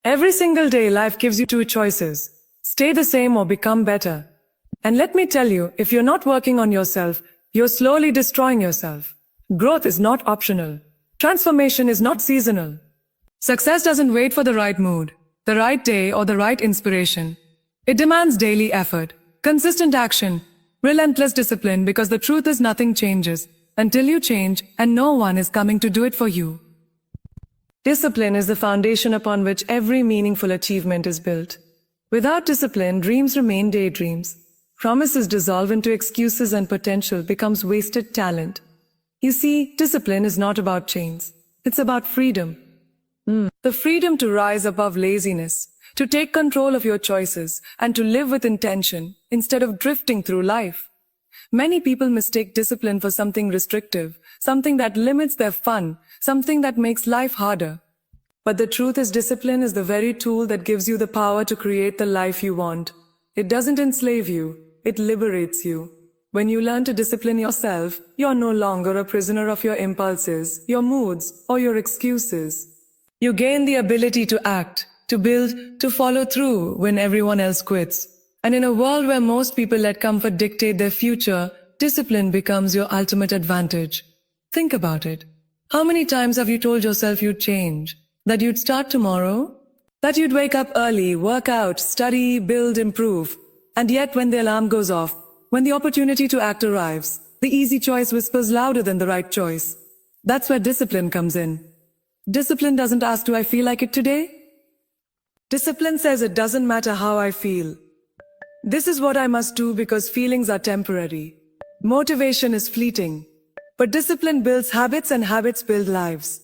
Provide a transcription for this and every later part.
Every single day, life gives you two choices. Stay the same or become better. And let me tell you, if you're not working on yourself, you're slowly destroying yourself. Growth is not optional. Transformation is not seasonal. Success doesn't wait for the right mood, the right day, or the right inspiration. It demands daily effort, consistent action, relentless discipline, because the truth is nothing changes until you change, and no one is coming to do it for you. Discipline is the foundation upon which every meaningful achievement is built. Without discipline, dreams remain daydreams. Promises dissolve into excuses and potential becomes wasted talent. You see, discipline is not about chains. It's about freedom. The freedom to rise above laziness, to take control of your choices, and to live with intention instead of drifting through life. Many people mistake discipline for something restrictive, something that limits their fun, something that makes life harder. But the truth is, discipline is the very tool that gives you the power to create the life you want. It doesn't enslave you, it liberates you. When you learn to discipline yourself, you're no longer a prisoner of your impulses, your moods, or your excuses. You gain the ability to act, to build, to follow through when everyone else quits. And in a world where most people let comfort dictate their future, discipline becomes your ultimate advantage. Think about it. How many times have you told yourself you'd change? That you'd start tomorrow? That you'd wake up early, work out, study, build, improve? And yet when the alarm goes off, when the opportunity to act arrives, the easy choice whispers louder than the right choice. That's where discipline comes in. Discipline doesn't ask, do I feel like it today? Discipline says, it doesn't matter how I feel. This is what I must do because feelings are temporary. Motivation is fleeting. But discipline builds habits and habits build lives.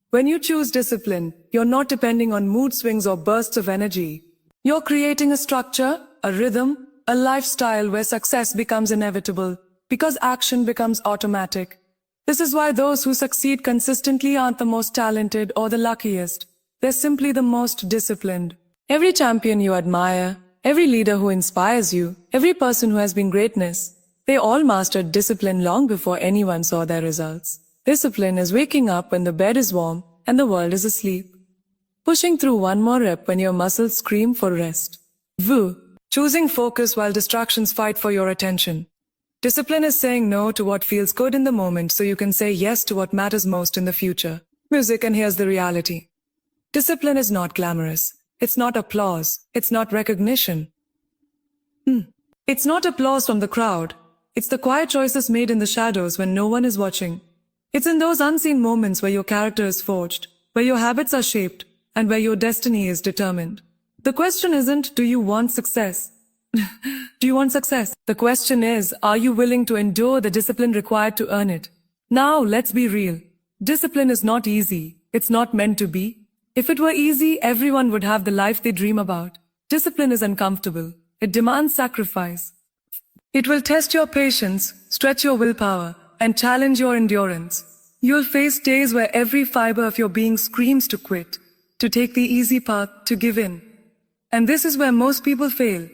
When you choose discipline, you're not depending on mood swings or bursts of energy. You're creating a structure, a rhythm, a lifestyle where success becomes inevitable because action becomes automatic. This is why those who succeed consistently aren't the most talented or the luckiest. They're simply the most disciplined. Every champion you admire, every leader who inspires you, every person who has been greatness, they all mastered discipline long before anyone saw their results. Discipline is waking up when the bed is warm and the world is asleep. Pushing through one more rep when your muscles scream for rest. Choosing focus while distractions fight for your attention. Discipline is saying no to what feels good in the moment so you can say yes to what matters most in the future. Music, and here's the reality. Discipline is not glamorous. It's not applause. It's not recognition. It's not applause from the crowd. It's the quiet choices made in the shadows when no one is watching. It's in those unseen moments where your character is forged, where your habits are shaped, and where your destiny is determined. The question isn't, do you want success? Do you want success? The question is, are you willing to endure the discipline required to earn it? Now, let's be real. Discipline is not easy. It's not meant to be. If it were easy, everyone would have the life they dream about. Discipline is uncomfortable. It demands sacrifice. It will test your patience, stretch your willpower, and challenge your endurance. You'll face days where every fiber of your being screams to quit, to take the easy path, to give in. And this is where most people fail.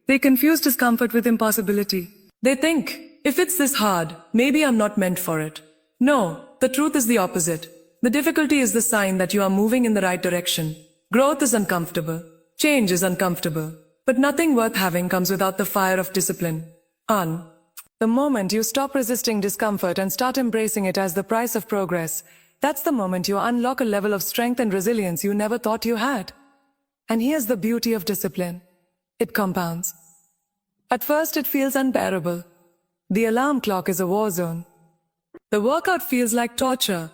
They confuse discomfort with impossibility. They think, if it's this hard, maybe I'm not meant for it. No, the truth is the opposite. The difficulty is the sign that you are moving in the right direction. Growth is uncomfortable. Change is uncomfortable. But nothing worth having comes without the fire of discipline. The moment you stop resisting discomfort and start embracing it as the price of progress, that's the moment you unlock a level of strength and resilience you never thought you had. And here's the beauty of discipline. It compounds. At first it feels unbearable. The alarm clock is a war zone. The workout feels like torture.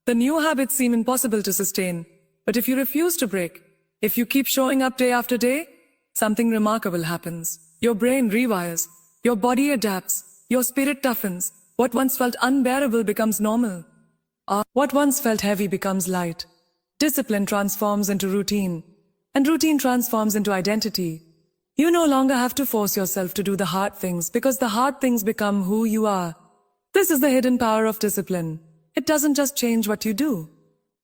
The new habits seem impossible to sustain. But if you refuse to break, if you keep showing up day after day, something remarkable happens. Your brain rewires. Your body adapts. Your spirit toughens. What once felt unbearable becomes normal. What once felt heavy becomes light. Discipline transforms into routine. And routine transforms into identity. You no longer have to force yourself to do the hard things because the hard things become who you are. This is the hidden power of discipline. It doesn't just change what you do.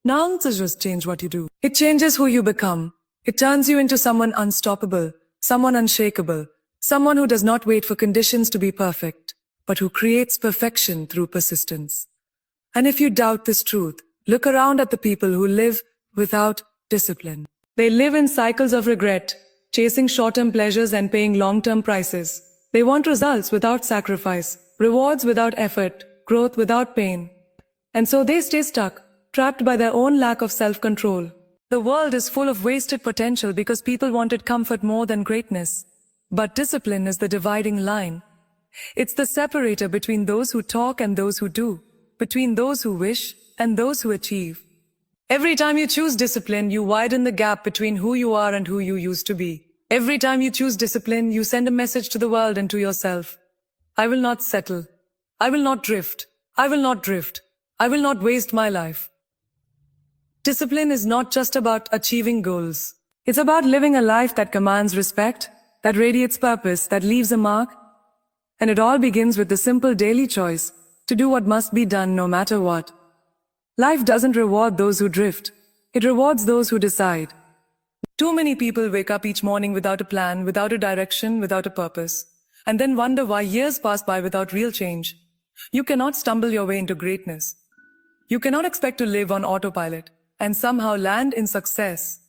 Now doesn't just change what you do. It changes who you become. It turns you into someone unstoppable, someone unshakable, someone who does not wait for conditions to be perfect, but who creates perfection through persistence. And if you doubt this truth, look around at the people who live without discipline. They live in cycles of regret, chasing short-term pleasures and paying long-term prices. They want results without sacrifice, rewards without effort, growth without pain. And so they stay stuck, trapped by their own lack of self-control. The world is full of wasted potential because people wanted comfort more than greatness. But discipline is the dividing line. It's the separator between those who talk and those who do, between those who wish and those who achieve. Every time you choose discipline, you widen the gap between who you are and who you used to be. Every time you choose discipline, you send a message to the world and to yourself. I will not settle. I will not drift. I will not drift. I will not waste my life. Discipline is not just about achieving goals. It's about living a life that commands respect, that radiates purpose, that leaves a mark. And it all begins with the simple daily choice to do what must be done no matter what. Life doesn't reward those who drift. It rewards those who decide. Too many people wake up each morning without a plan, without a direction, without a purpose, and then wonder why years pass by without real change. You cannot stumble your way into greatness. You cannot expect to live on autopilot and somehow land in success.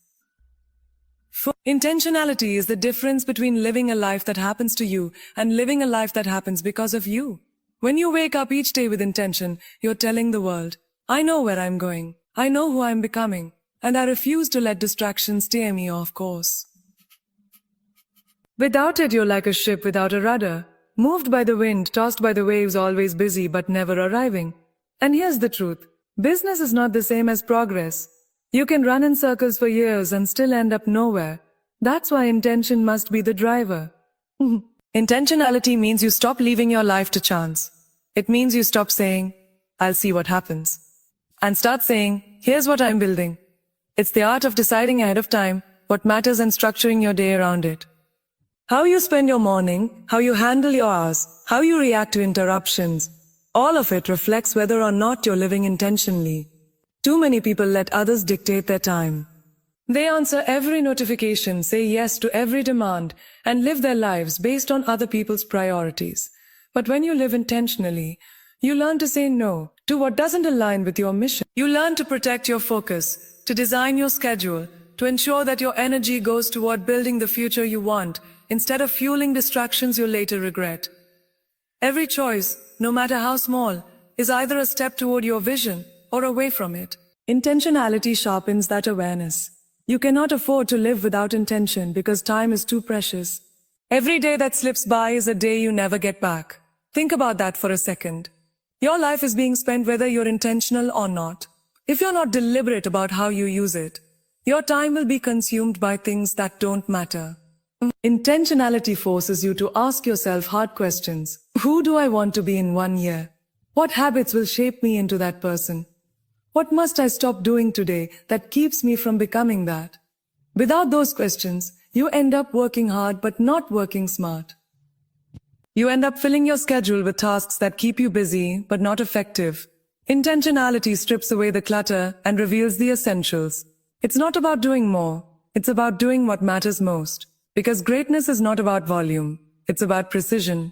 Intentionality is the difference between living a life that happens to you and living a life that happens because of you. When you wake up each day with intention, you're telling the world, I know where I'm going, I know who I'm becoming, and I refuse to let distractions steer me off course. Without it, you're like a ship without a rudder, moved by the wind, tossed by the waves, always busy but never arriving. And here's the truth. Business is not the same as progress. You can run in circles for years and still end up nowhere. That's why intention must be the driver. Intentionality means you stop leaving your life to chance. It means you stop saying, I'll see what happens, and start saying, here's what I'm building. It's the art of deciding ahead of time what matters and structuring your day around it. How you spend your morning, how you handle your hours, how you react to interruptions, all of it reflects whether or not you're living intentionally. Too many people let others dictate their time. They answer every notification, say yes to every demand, and live their lives based on other people's priorities. But when you live intentionally, you learn to say no to what doesn't align with your mission. You learn to protect your focus, to design your schedule, to ensure that your energy goes toward building the future you want, instead of fueling distractions you'll later regret. Every choice, no matter how small, is either a step toward your vision or away from it. Intentionality sharpens that awareness. You cannot afford to live without intention because time is too precious. Every day that slips by is a day you never get back. Think about that for a second. Your life is being spent whether you're intentional or not. If you're not deliberate about how you use it, your time will be consumed by things that don't matter. Intentionality forces you to ask yourself hard questions. Who do I want to be in 1 year? What habits will shape me into that person? What must I stop doing today that keeps me from becoming that? Without those questions, you end up working hard but not working smart. You end up filling your schedule with tasks that keep you busy but not effective. Intentionality strips away the clutter and reveals the essentials. It's not about doing more. It's about doing what matters most. Because greatness is not about volume. It's about precision.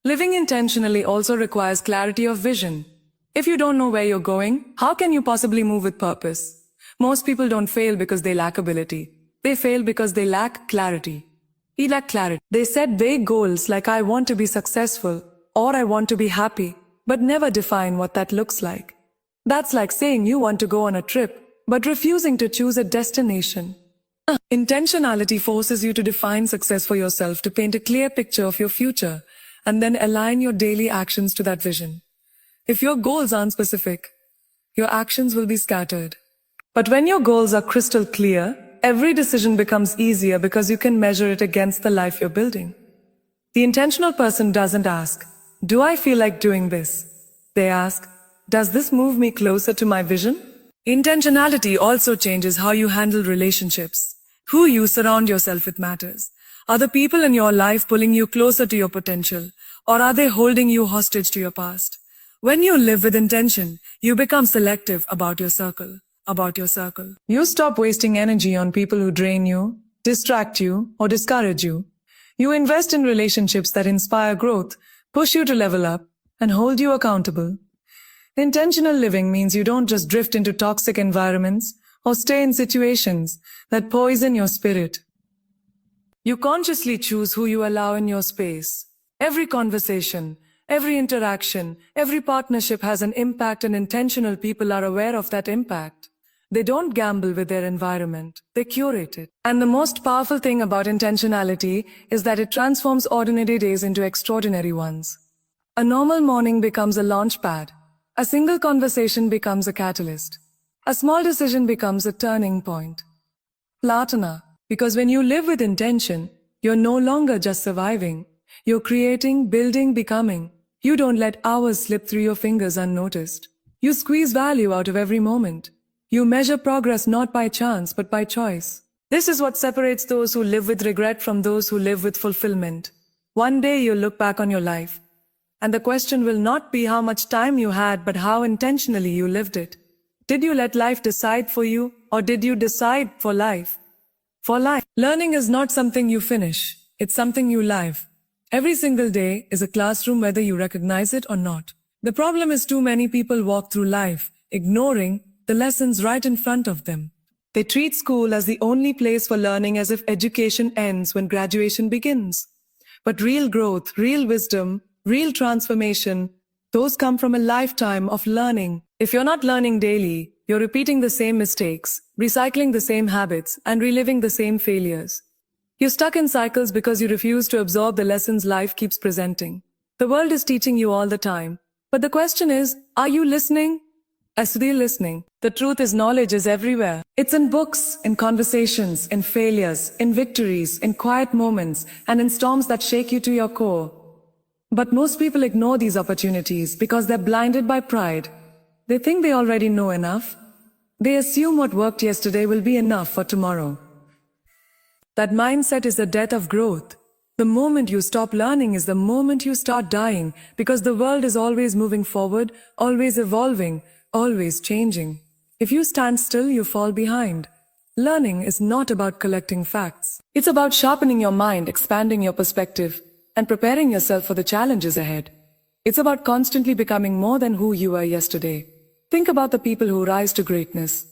Living intentionally also requires clarity of vision. If you don't know where you're going, how can you possibly move with purpose? Most people don't fail because they lack ability. They fail because they lack clarity. They set vague goals like I want to be successful or I want to be happy, but never define what that looks like. That's like saying you want to go on a trip, but refusing to choose a destination. Intentionality forces you to define success for yourself, to paint a clear picture of your future, and then align your daily actions to that vision. If your goals aren't specific, your actions will be scattered. But when your goals are crystal clear, every decision becomes easier because you can measure it against the life you're building. The intentional person doesn't ask, do I feel like doing this? They ask, does this move me closer to my vision? Intentionality also changes how you handle relationships. Who you surround yourself with matters. Are the people in your life pulling you closer to your potential, or are they holding you hostage to your past? When you live with intention, you become selective about your circle. You stop wasting energy on people who drain you, distract you, or discourage you. You invest in relationships that inspire growth, push you to level up, and hold you accountable. Intentional living means you don't just drift into toxic environments or stay in situations that poison your spirit. You consciously choose who you allow in your space. Every conversation, every interaction, every partnership has an impact, and intentional people are aware of that impact. They don't gamble with their environment, they curate it. And the most powerful thing about intentionality is that it transforms ordinary days into extraordinary ones. A normal morning becomes a launch pad. A single conversation becomes a catalyst. A small decision becomes a turning point. Latana. Because when you live with intention, you're no longer just surviving. You're creating, building, becoming. You don't let hours slip through your fingers unnoticed. You squeeze value out of every moment. You measure progress not by chance but by choice. This is what separates those who live with regret from those who live with fulfillment. One day you'll look back on your life, and the question will not be how much time you had but how intentionally you lived it. Did you let life decide for you, or did you decide for life? For life. Learning is not something you finish, it's something you live. Every single day is a classroom whether you recognize it or not. The problem is too many people walk through life, ignoring the lessons right in front of them. They treat school as the only place for learning, as if education ends when graduation begins. But real growth, real wisdom, real transformation, those come from a lifetime of learning. If you're not learning daily, you're repeating the same mistakes, recycling the same habits, and reliving the same failures. You're stuck in cycles because you refuse to absorb the lessons life keeps presenting. The world is teaching you all the time. But the question is, are you listening? Still listening. The truth is, knowledge is everywhere. It's in books, in conversations, in failures, in victories, in quiet moments, and in storms that shake you to your core. But most people ignore these opportunities because they're blinded by pride. They think they already know enough. They assume what worked yesterday will be enough for tomorrow. That mindset is the death of growth. The moment you stop learning is the moment you start dying, because the world is always moving forward, always evolving, always changing. If you stand still, you fall behind. Learning is not about collecting facts. It's about sharpening your mind, expanding your perspective, and preparing yourself for the challenges ahead. It's about constantly becoming more than who you were yesterday. Think about the people who rise to greatness.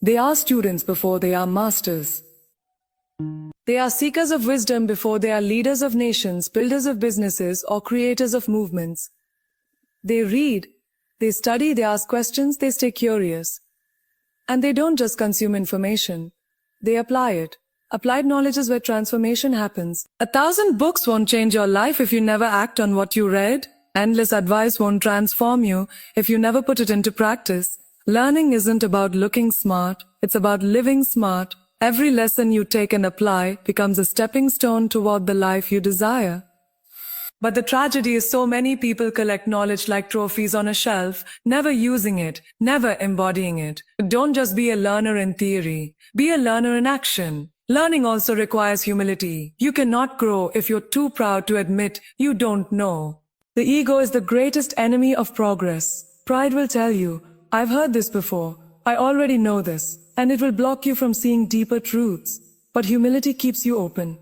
They are students before they are masters. They are seekers of wisdom before they are leaders of nations, builders of businesses, or creators of movements. They read, they study, they ask questions, they stay curious. And they don't just consume information, they apply it. Applied knowledge is where transformation happens. 1,000 books won't change your life if you never act on what you read. Endless advice won't transform you if you never put it into practice. Learning isn't about looking smart, it's about living smart. Every lesson you take and apply becomes a stepping stone toward the life you desire. But the tragedy is so many people collect knowledge like trophies on a shelf, never using it, never embodying it. Don't just be a learner in theory, be a learner in action. Learning also requires humility. You cannot grow if you're too proud to admit you don't know. The ego is the greatest enemy of progress. Pride will tell you, I've heard this before, I already know this, and it will block you from seeing deeper truths. But humility keeps you open.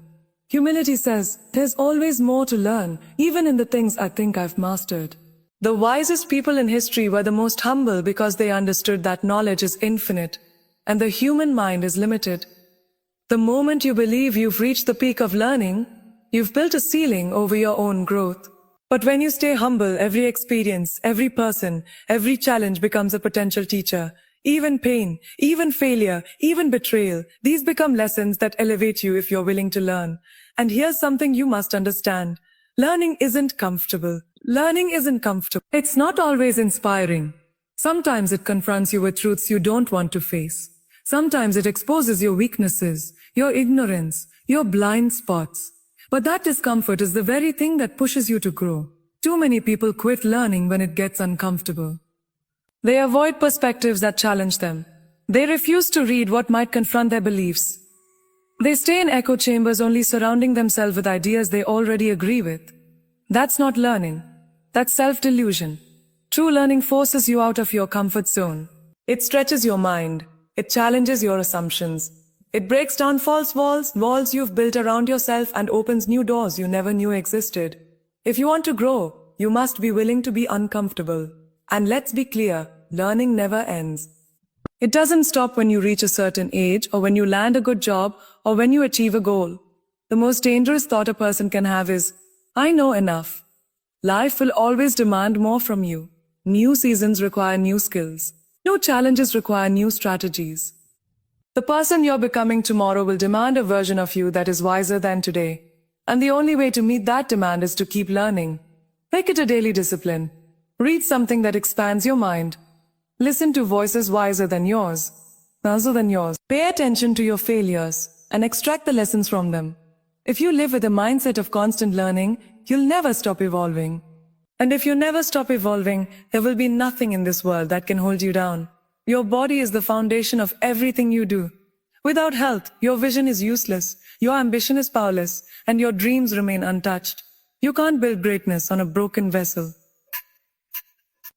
Humility says, there's always more to learn, even in the things I think I've mastered. The wisest people in history were the most humble because they understood that knowledge is infinite, and the human mind is limited. The moment you believe you've reached the peak of learning, you've built a ceiling over your own growth. But when you stay humble, every experience, every person, every challenge becomes a potential teacher. Even pain, even failure, even betrayal, these become lessons that elevate you if you're willing to learn. And here's something you must understand. Learning isn't comfortable. Learning isn't comfortable. It's not always inspiring. Sometimes it confronts you with truths you don't want to face. Sometimes it exposes your weaknesses, your ignorance, your blind spots. But that discomfort is the very thing that pushes you to grow. Too many people quit learning when it gets uncomfortable. They avoid perspectives that challenge them. They refuse to read what might confront their beliefs. They stay in echo chambers, only surrounding themselves with ideas they already agree with. That's not learning. That's self-delusion. True learning forces you out of your comfort zone. It stretches your mind. It challenges your assumptions. It breaks down false walls you've built around yourself, and opens new doors you never knew existed. If you want to grow, you must be willing to be uncomfortable. And let's be clear, learning never ends. It doesn't stop when you reach a certain age or when you land a good job or when you achieve a goal. The most dangerous thought a person can have is, I know enough. Life will always demand more from you. New seasons require new skills. New challenges require new strategies. The person you're becoming tomorrow will demand a version of you that is wiser than today. And the only way to meet that demand is to keep learning. Make it a daily discipline. Read something that expands your mind. Listen to voices wiser than yours. Pay attention to your failures and extract the lessons from them. If you live with a mindset of constant learning, you'll never stop evolving. And if you never stop evolving, there will be nothing in this world that can hold you down. Your body is the foundation of everything you do. Without health, your vision is useless, your ambition is powerless, and your dreams remain untouched. You can't build greatness on a broken vessel.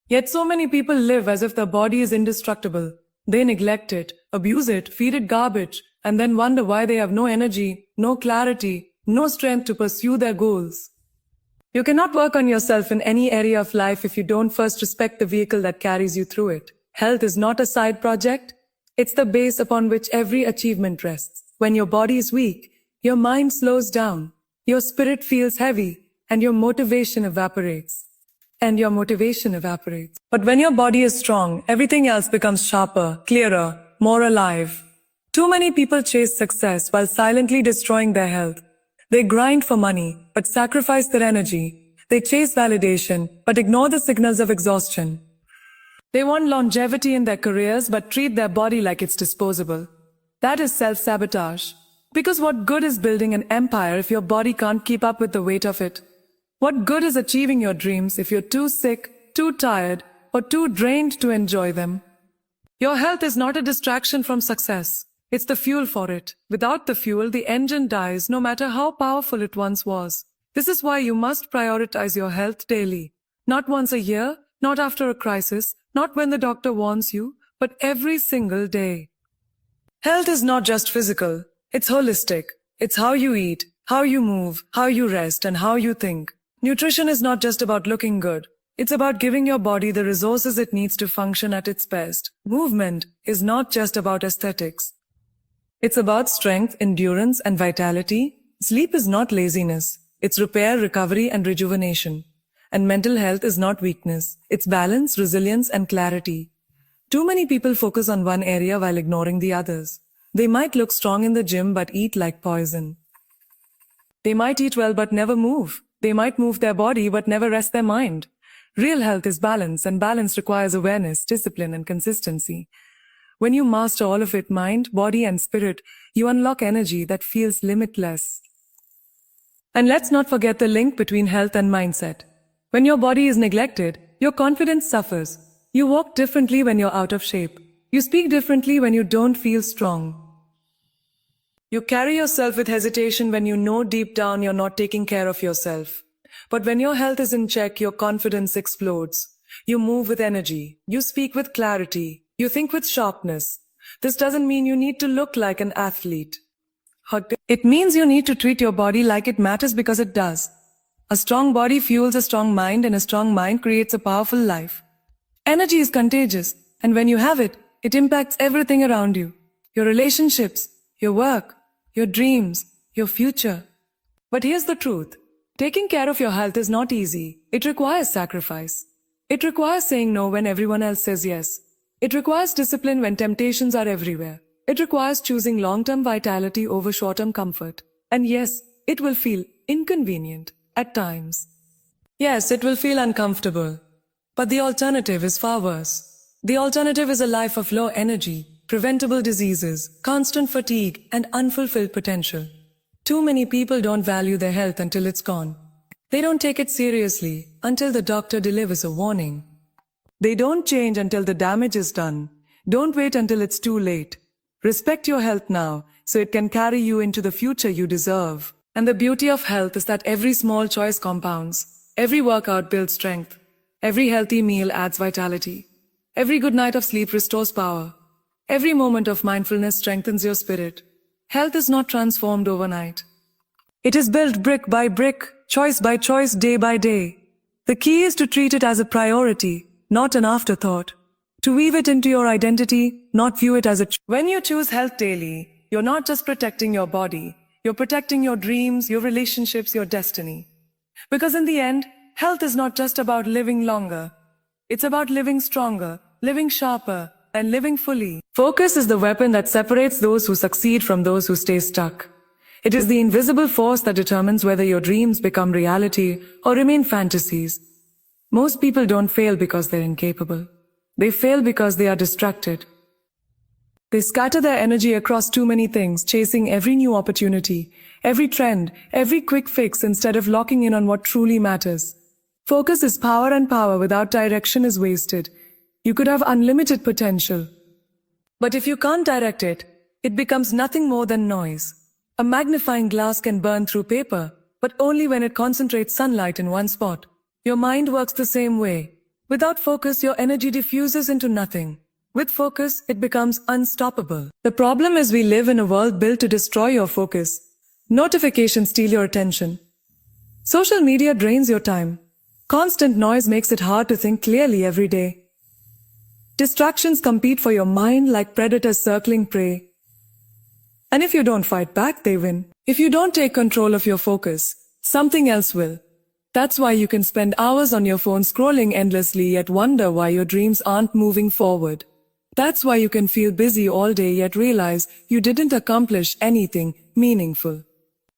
Yet so many people live as if their body is indestructible. They neglect it, abuse it, feed it garbage, and then wonder why they have no energy, no clarity, no strength to pursue their goals. You cannot work on yourself in any area of life if you don't first respect the vehicle that carries you through it. Health is not a side project. It's the base upon which every achievement rests. When your body is weak, your mind slows down, your spirit feels heavy, and your motivation evaporates. But when your body is strong, everything else becomes sharper, clearer, more alive. Too many people chase success while silently destroying their health. They grind for money, but sacrifice their energy. They chase validation, but ignore the signals of exhaustion. They want longevity in their careers, but treat their body like it's disposable. That is self-sabotage. Because what good is building an empire if your body can't keep up with the weight of it? What good is achieving your dreams if you're too sick, too tired, or too drained to enjoy them? Your health is not a distraction from success. It's the fuel for it. Without the fuel, the engine dies, no matter how powerful it once was. This is why you must prioritize your health daily. Not once a year, not after a crisis, not when the doctor warns you, but every single day. Health is not just physical. It's holistic. It's how you eat, how you move, how you rest, and how you think. Nutrition is not just about looking good. It's about giving your body the resources it needs to function at its best. Movement is not just about aesthetics. It's about strength, endurance, and vitality. Sleep is not laziness. It's repair, recovery, and rejuvenation. And mental health is not weakness. It's balance, resilience, and clarity. Too many people focus on one area while ignoring the others. They might look strong in the gym but eat like poison. They might eat well but never move. They might move their body but never rest their mind. Real health is balance, and balance requires awareness, discipline, and consistency. When you master all of it, mind, body, and spirit, you unlock energy that feels limitless. And let's not forget the link between health and mindset. When your body is neglected, your confidence suffers. You walk differently when you're out of shape. You speak differently when you don't feel strong. You carry yourself with hesitation when you know deep down you're not taking care of yourself. But when your health is in check, your confidence explodes. You move with energy. You speak with clarity. You think with sharpness. This doesn't mean you need to look like an athlete. It means you need to treat your body like it matters, because it does. A strong body fuels a strong mind, and a strong mind creates a powerful life. Energy is contagious, and when you have it, it impacts everything around you. Your relationships, your work, your dreams, your future. But here's the truth. Taking care of your health is not easy. It requires sacrifice. It requires saying no when everyone else says yes. It requires discipline when temptations are everywhere. It requires choosing long-term vitality over short-term comfort. And yes, it will feel inconvenient at times. Yes, it will feel uncomfortable. But the alternative is far worse. The alternative is a life of low energy, preventable diseases, constant fatigue, and unfulfilled potential. Too many people don't value their health until it's gone. They don't take it seriously until the doctor delivers a warning. They don't change until the damage is done. Don't wait until it's too late. Respect your health now, so it can carry you into the future you deserve. And the beauty of health is that every small choice compounds. Every workout builds strength. Every healthy meal adds vitality. Every good night of sleep restores power. Every moment of mindfulness strengthens your spirit. Health is not transformed overnight. It is built brick by brick, choice by choice, day by day. The key is to treat it as a priority, not an afterthought. to weave it into your identity, not view it as a When you choose health daily, you're not just protecting your body, you're protecting your dreams, your relationships, your destiny. Because in the end, health is not just about living longer. It's about living stronger, living sharper, and living fully. Focus is the weapon that separates those who succeed from those who stay stuck. It is the invisible force that determines whether your dreams become reality or remain fantasies. Most people don't fail because they're incapable. They fail because they are distracted. They scatter their energy across too many things, chasing every new opportunity, every trend, every quick fix instead of locking in on what truly matters. Focus is power, and power without direction is wasted. You could have unlimited potential. But if you can't direct it, it becomes nothing more than noise. A magnifying glass can burn through paper, but only when it concentrates sunlight in one spot. Your mind works the same way. Without focus, your energy diffuses into nothing. With focus, it becomes unstoppable. The problem is we live in a world built to destroy your focus. Notifications steal your attention. Social media drains your time. Constant noise makes it hard to think clearly every day. Distractions compete for your mind like predators circling prey. And if you don't fight back, they win. If you don't take control of your focus, something else will. That's why you can spend hours on your phone scrolling endlessly yet wonder why your dreams aren't moving forward. That's why you can feel busy all day yet realize you didn't accomplish anything meaningful.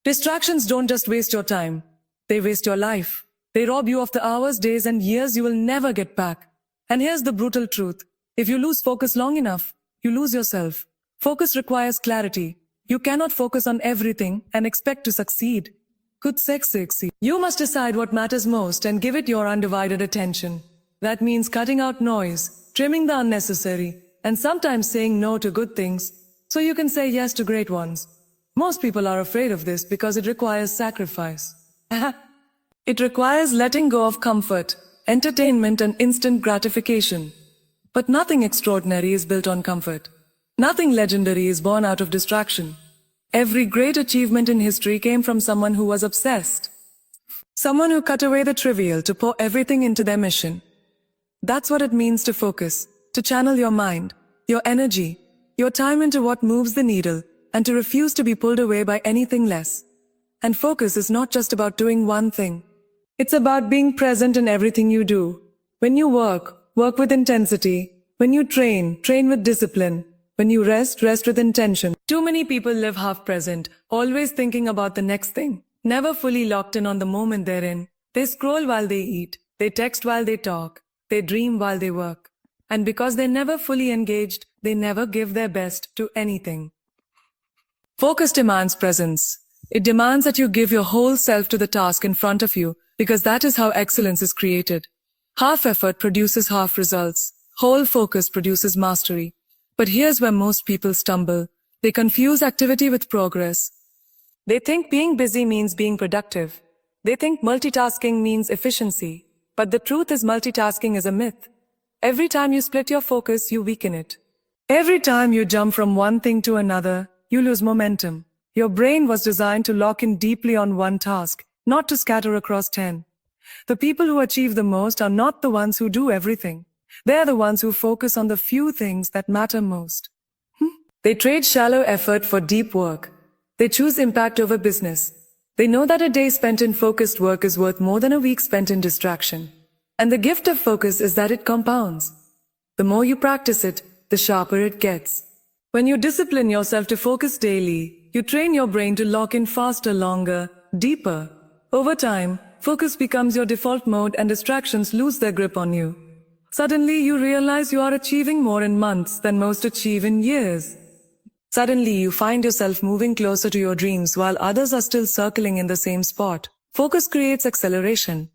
Distractions don't just waste your time. They waste your life. They rob you of the hours, days, and years you will never get back. And here's the brutal truth. If you lose focus long enough, you lose yourself. Focus requires clarity. You cannot focus on everything and expect to succeed. Could succeed. You must decide what matters most and give it your undivided attention. That means cutting out noise, trimming the unnecessary, and sometimes saying no to good things, so you can say yes to great ones. Most people are afraid of this because it requires sacrifice. It requires letting go of comfort, entertainment, and instant gratification. But nothing extraordinary is built on comfort. Nothing legendary is born out of distraction. Every great achievement in history came from someone who was obsessed. Someone who cut away the trivial to pour everything into their mission. That's what it means to focus, to channel your mind, your energy, your time into what moves the needle, and to refuse to be pulled away by anything less. And focus is not just about doing one thing. It's about being present in everything you do. When you work, work with intensity. When you train, train with discipline. When you rest, rest with intention. Too many people live half present, always thinking about the next thing, never fully locked in on the moment they're in. They scroll while they eat, they text while they talk, they dream while they work. And because they're never fully engaged, they never give their best to anything. Focus demands presence. It demands that you give your whole self to the task in front of you, because that is how excellence is created. Half effort produces half results. Whole focus produces mastery. But here's where most people stumble. They confuse activity with progress. They think being busy means being productive. They think multitasking means efficiency. But the truth is multitasking is a myth. Every time you split your focus, you weaken it. Every time you jump from one thing to another, you lose momentum. Your brain was designed to lock in deeply on one task, not to scatter across 10. The people who achieve the most are not the ones who do everything. They're the ones who focus on the few things that matter most. They trade shallow effort for deep work. They choose impact over business. They know that a day spent in focused work is worth more than a week spent in distraction. And the gift of focus is that it compounds. The more you practice it, the sharper it gets. When you discipline yourself to focus daily, you train your brain to lock in faster, longer, deeper. Over time, focus becomes your default mode and distractions lose their grip on you. Suddenly, you realize you are achieving more in months than most achieve in years. Suddenly, you find yourself moving closer to your dreams while others are still circling in the same spot. Focus creates acceleration.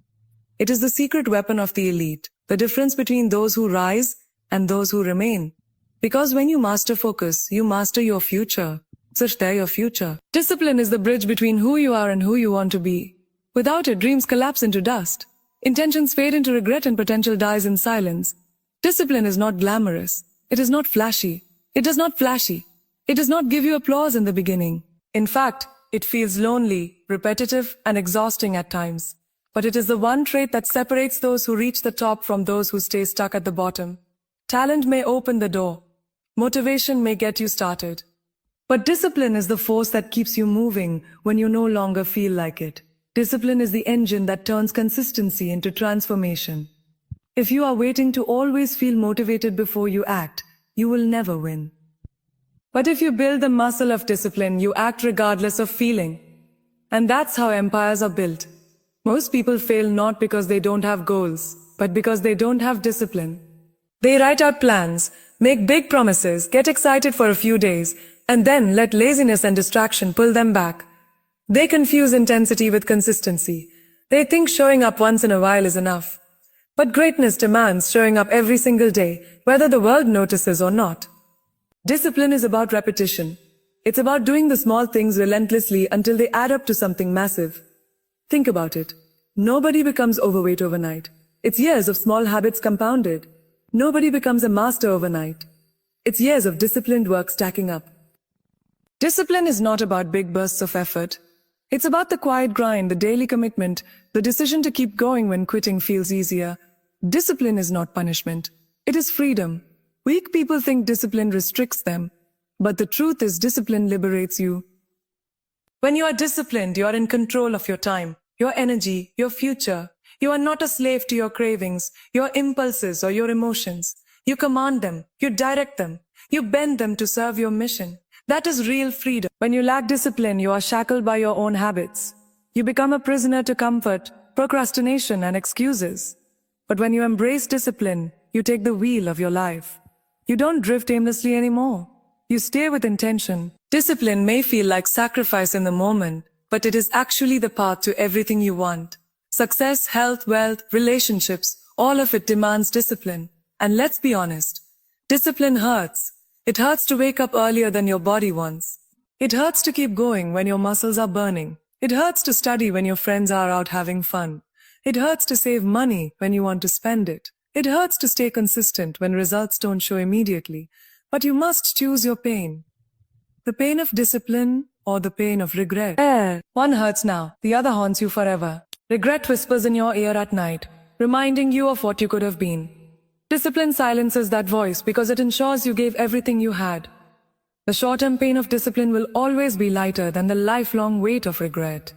It is the secret weapon of the elite, the difference between those who rise and those who remain. Because when you master focus, you master your future. Such there your future. Discipline is the bridge between who you are and who you want to be. Without it, dreams collapse into dust. Intentions fade into regret and potential dies in silence. Discipline is not glamorous. It is not flashy. It does not flashy. It does not give you applause in the beginning. In fact, it feels lonely, repetitive, and exhausting at times. But it is the one trait that separates those who reach the top from those who stay stuck at the bottom. Talent may open the door. Motivation may get you started. But discipline is the force that keeps you moving when you no longer feel like it. Discipline is the engine that turns consistency into transformation. If you are waiting to always feel motivated before you act, you will never win. But if you build the muscle of discipline, you act regardless of feeling. And that's how empires are built. Most people fail not because they don't have goals, but because they don't have discipline. They write out plans, make big promises, get excited for a few days, and then let laziness and distraction pull them back. They confuse intensity with consistency. They think showing up once in a while is enough. But greatness demands showing up every single day, whether the world notices or not. Discipline is about repetition. It's about doing the small things relentlessly until they add up to something massive. Think about it. Nobody becomes overweight overnight. It's years of small habits compounded. Nobody becomes a master overnight. It's years of disciplined work stacking up. Discipline is not about big bursts of effort. It's about the quiet grind, the daily commitment, the decision to keep going when quitting feels easier. Discipline is not punishment. It is freedom. Weak people think discipline restricts them, but the truth is discipline liberates you. When you are disciplined, you are in control of your time, your energy, your future. You are not a slave to your cravings, your impulses, or your emotions. You command them, you direct them, you bend them to serve your mission. That is real freedom. When you lack discipline, you are shackled by your own habits. You become a prisoner to comfort, procrastination, and excuses. But when you embrace discipline, you take the wheel of your life. You don't drift aimlessly anymore. You stay with intention. Discipline may feel like sacrifice in the moment, but it is actually the path to everything you want. Success, health, wealth, relationships, all of it demands discipline. And let's be honest, discipline hurts. It hurts to wake up earlier than your body wants. It hurts to keep going when your muscles are burning. It hurts to study when your friends are out having fun. It hurts to save money when you want to spend it. It hurts to stay consistent when results don't show immediately. But you must choose your pain. The pain of discipline or the pain of regret. One hurts now, the other haunts you forever. Regret whispers in your ear at night, reminding you of what you could have been. Discipline silences that voice because it ensures you gave everything you had. The short-term pain of discipline will always be lighter than the lifelong weight of regret.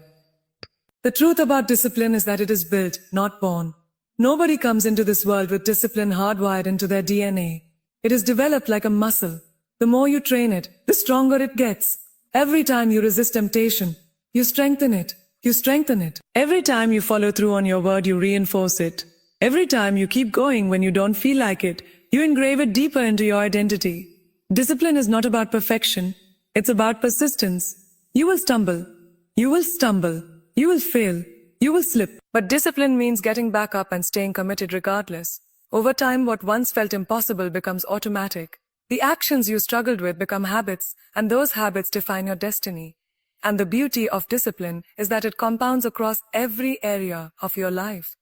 The truth about discipline is that it is built, not born. Nobody comes into this world with discipline hardwired into their DNA. It is developed like a muscle. The more you train it, the stronger it gets. Every time you resist temptation, you strengthen it. You strengthen it. Every time you follow through on your word, you reinforce it. Every time you keep going when you don't feel like it, you engrave it deeper into your identity. Discipline is not about perfection. It's about persistence. You will stumble. You will stumble. You will fail. You will slip. But discipline means getting back up and staying committed regardless. Over time, what once felt impossible becomes automatic. The actions you struggled with become habits, and those habits define your destiny. And the beauty of discipline is that it compounds across every area of your life.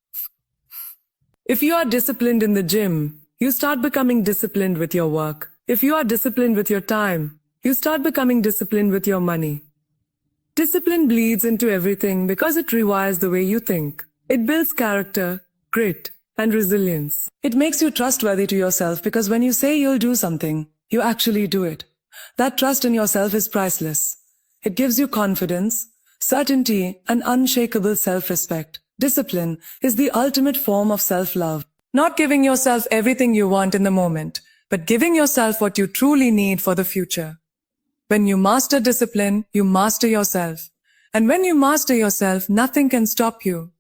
If you are disciplined in the gym, you start becoming disciplined with your work. If you are disciplined with your time, you start becoming disciplined with your money. Discipline bleeds into everything because it rewires the way you think. It builds character, grit, and resilience. It makes you trustworthy to yourself because when you say you'll do something, you actually do it. That trust in yourself is priceless. It gives you confidence, certainty, and unshakable self-respect. Discipline is the ultimate form of self-love. Not giving yourself everything you want in the moment, but giving yourself what you truly need for the future. When you master discipline, you master yourself. And when you master yourself, nothing can stop you.